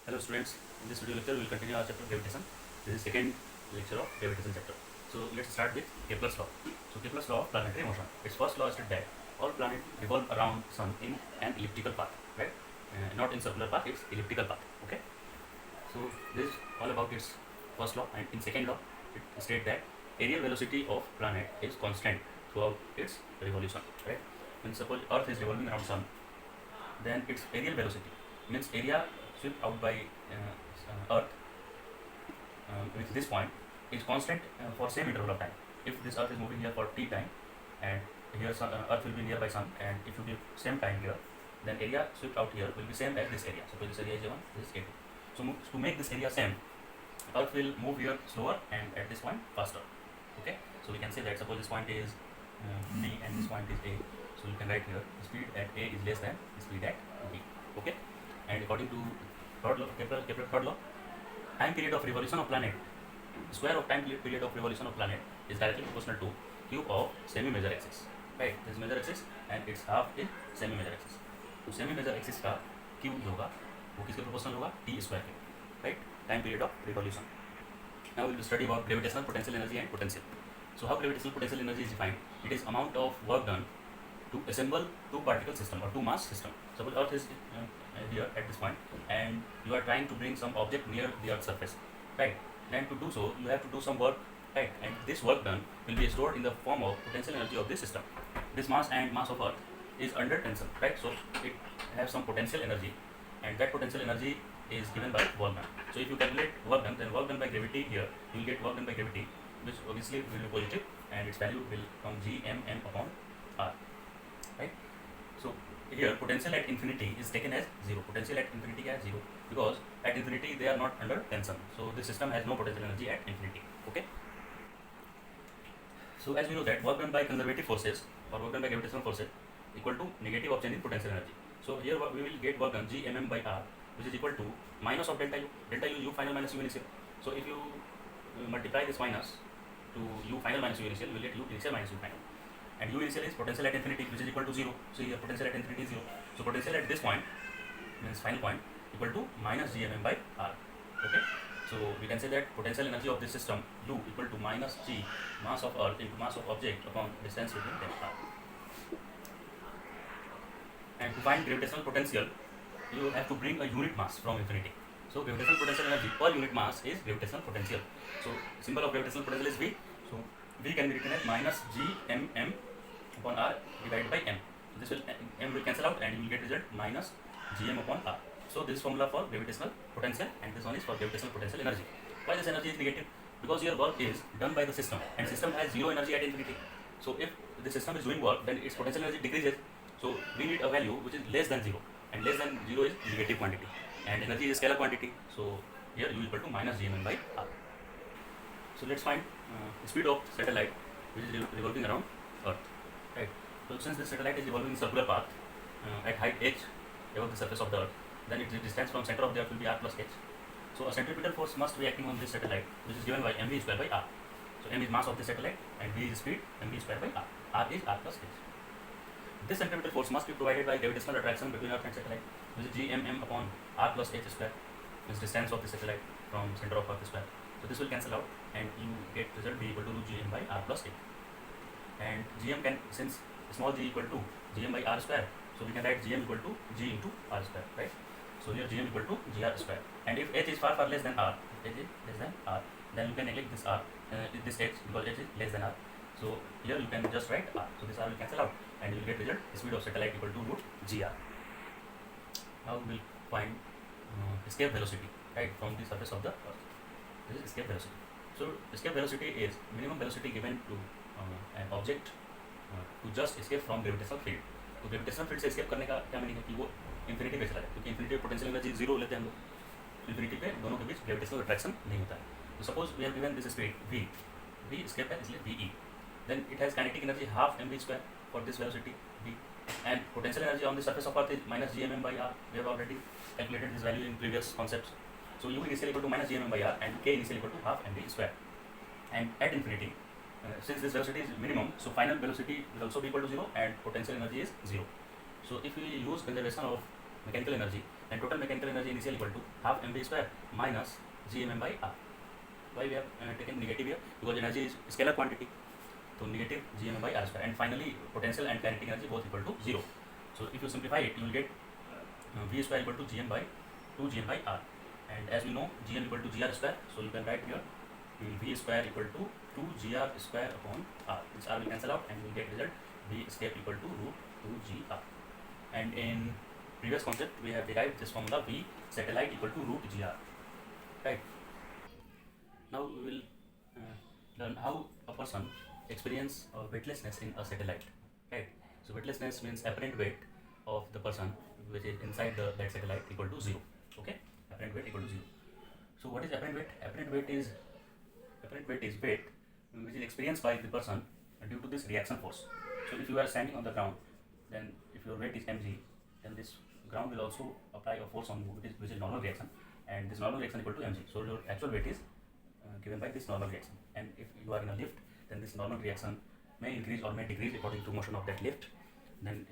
Hello students, in this video lecture we will continue our chapter gravitation. This is second lecture of gravitation chapter. So let's start with Kepler's law. So Kepler's law of planetary motion. Its first law states that all planets revolve around sun in an elliptical path, right? Not in circular path, it's elliptical path. Okay. So this is all about its first law, and in second law it states that aerial velocity of planet is constant throughout its revolution, right? When suppose Earth is revolving around sun, then its aerial velocity means area swept out by Earth with this point is constant for same interval of time. If this Earth is moving here for t time, and here Earth will be nearby Sun, and if you give same time here, then area swept out here will be same as this area. Suppose this area is A1, this is A2. So to make this area same, Earth will move here slower and at this point faster. Okay, so we can say that suppose this point is B and this point is A. So you can write here the speed at A is less than the speed at B. Okay, and according to third law, Kepler third law, time period of revolution of planet, square of time period of revolution of planet is directly proportional to cube of semi-major axis. Right, this is major axis and its half is semi-major axis. तो semi major axis का cube जो होगा वो किसके proportional होगा, T square के, right, time period of revolution. Now we will study about gravitational potential energy and potential. So how gravitational potential energy is defined? It is amount of work done to assemble two particle system or two mass system. Suppose Earth is here at this point, and you are trying to bring some object near the Earth's surface, right? And to do so, you have to do some work, right? And this work done will be stored in the form of potential energy of this system. This mass and mass of Earth is under tension, right? So it has some potential energy, and that potential energy is given by work done. So if you calculate work done, then work done by gravity here, you will get work done by gravity, which obviously will be positive, and its value will come Gmm upon R, right? So here potential at infinity is taken as 0. Potential at infinity as 0 because at infinity they are not under tension. So this system has no potential energy at infinity. Okay. So as we know that work done by conservative forces or work done by gravitational forces equal to negative of change in potential energy. So here we will get work done Gmm by R, which is equal to minus of delta u final minus u initial. So if you multiply this minus to u final minus u initial, you will get u initial minus u final. And u initial is potential at infinity, which is equal to 0. So here potential at infinity is 0. So potential at this point, means final point, equal to minus Gmm by R. Okay. So we can say that potential energy of this system u equal to minus G mass of Earth into mass of object upon distance between them R. And to find gravitational potential, you have to bring a unit mass from infinity. So gravitational potential energy per unit mass is gravitational potential. So symbol of gravitational potential is V. So V can be written as minus Gmm upon R divided by M. This will M will cancel out and you will get result minus Gm upon R. So this is formula for gravitational potential, and this one is for gravitational potential energy. Why this energy is negative? Because your work is done by the system, and system has zero energy at infinity. So if the system is doing work, then its potential energy decreases. So we need a value which is less than 0, and less than 0 is negative quantity, and energy is scalar quantity. So here u equal to minus Gm by R. So let's find speed of satellite which is revolving around Earth, right? So since the satellite is revolving in circular path at height h above the surface of the Earth, then its distance from center of the Earth will be r plus h. So a centripetal force must be acting on this satellite, which is given by mv square by r. So m is mass of the satellite and v is speed, mv square by r. R is r plus h. This centripetal force must be provided by gravitational attraction between Earth and satellite, which is Gmm upon r plus h square, is distance of the satellite from center of Earth square. So this will cancel out, and you get result v equal to Gm by r plus h. And Gm can, since small g equal to Gm by r square, so we can write Gm equal to g into r square, right? So here Gm equal to gr square. And if h is far less than r, h is less than r, then you can neglect this r, this h, because h is less than r. So here you can just write r. So this r will cancel out, and you will get result speed of satellite equal to root gr. Now we will find escape velocity, right, from the surface of the Earth. This is escape velocity. So escape velocity is minimum velocity given to an object to just escape from gravitational field. तो gravitational field से escape करने का क्या meaning है कि वो infinity पे चला जाए, क्योंकि इन्फिनिटी पे पोटेंशियल एनर्जी 0 लेते हैं हम लोग, इन्फिनिटी पे दोनों के बीच ग्रेविटेशनल अट्रैक्शन नहीं होता है. तो suppose we have given this speed v, v escape है इसलिए ve, then it has kinetic energy half mv square for this velocity v, and potential energy on the surface of Earth is minus Gmm by r. We have already calculated this value in previous concepts. So u initially equal to minus Gmm by r and k initially equal to half mv square. And at infinity, since this velocity is minimum, so final velocity will also be equal to 0 and potential energy is 0. So if we use conservation of mechanical energy, then total mechanical energy initial equal to half mv square minus gmm by r. Why we have taken negative here? Because energy is scalar quantity, so negative gmm by r square. And finally potential and kinetic energy both equal to 0. So if you simplify it, you will get v square equal to gm by 2 gm by r. And as we know, gm equal to gr square, so you can write here v square equal to 2 gr square upon r. This r will cancel out and we will get result v step equal to root 2 gr. And in previous concept we have derived this formula v satellite equal to root gr, right? Now we will learn how a person experience weightlessness in a satellite, right? So weightlessness means apparent weight of the person which is inside that satellite equal to 0. Okay, apparent weight equal to 0. So what is apparent weight? Apparent weight is weight which is experienced by the person due to this reaction force. So if you are standing on the ground, then if your weight is mg, then this ground will also apply a force on you, which is normal reaction, and this normal reaction equal to mg. So your actual weight is given by this normal reaction. And if you are in a lift, then this normal reaction may increase or may decrease according to motion of that lift. Then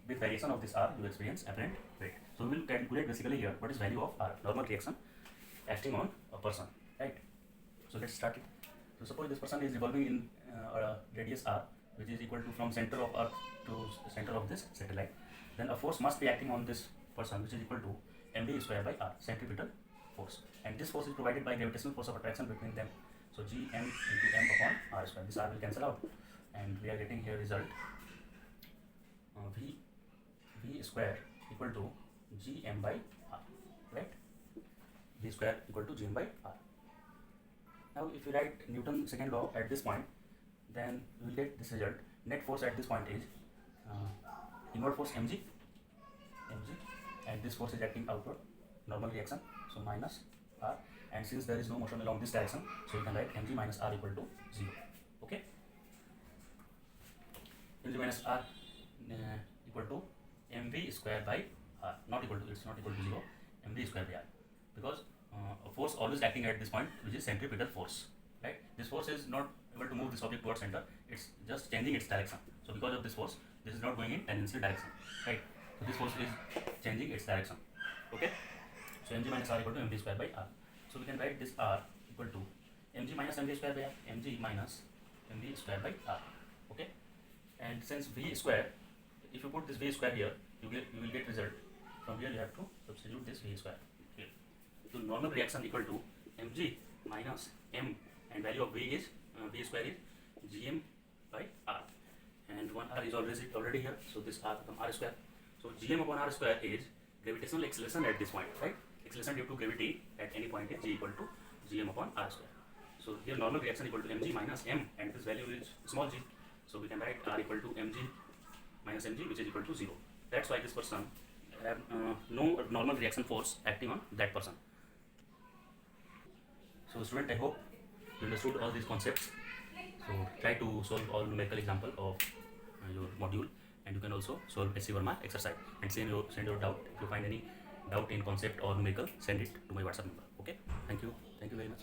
with variation of this r, you experience apparent weight. So we will calculate basically here what is value of r, normal reaction acting on a person, right? So let's start it. So suppose this person is revolving in a radius r, which is equal to from center of earth to center of this satellite. Then a force must be acting on this person, which is equal to mv square by r, centripetal force. And this force is provided by gravitational force of attraction between them. So gm into m upon r square. This r will cancel out, and we are getting here result v square equal to gm by r, right? V square equal to gm by r. Now if you write Newton's second law at this point, then we will get this result. Net force at this point is inward force mg, and this force is acting outward, normal reaction, so minus r. And since there is no motion along this direction, so you can write mg minus r equal to 0. Okay, mg minus r equal to mv square by r, not equal to, it's not equal to 0, mv square by r, because a force always acting at this point, which is centripetal force, right? This force is not able to move this object towards center, it's just changing its direction. So because of this force, this is not going in tangential direction, right? So this force is changing its direction. Okay, so mg minus r equal to mv square by r. So we can write this r equal to mg minus mv square by r, mg minus mv square by r. Okay, and since v square, if you put this v square here, you will get result. From here you have to substitute this v square here. So normal reaction equal to mg minus m, and value of v is v square is gm by r, and one r is already here, so this r become r square. So gm upon r square is gravitational acceleration at this point, right? Acceleration due to gravity at any point is g equal to gm upon r square. So here normal reaction equal to mg minus m, and this value is small g, so we can write r equal to mg minus mg, which is equal to 0. That's why this person have no normal reaction force acting on that person. So student, I hope you understood all these concepts. So try to solve all numerical example of your module, and you can also solve SC Verma exercise and send your doubt. If you find any doubt in concept or numerical, send it to my WhatsApp number. Okay, thank you very much.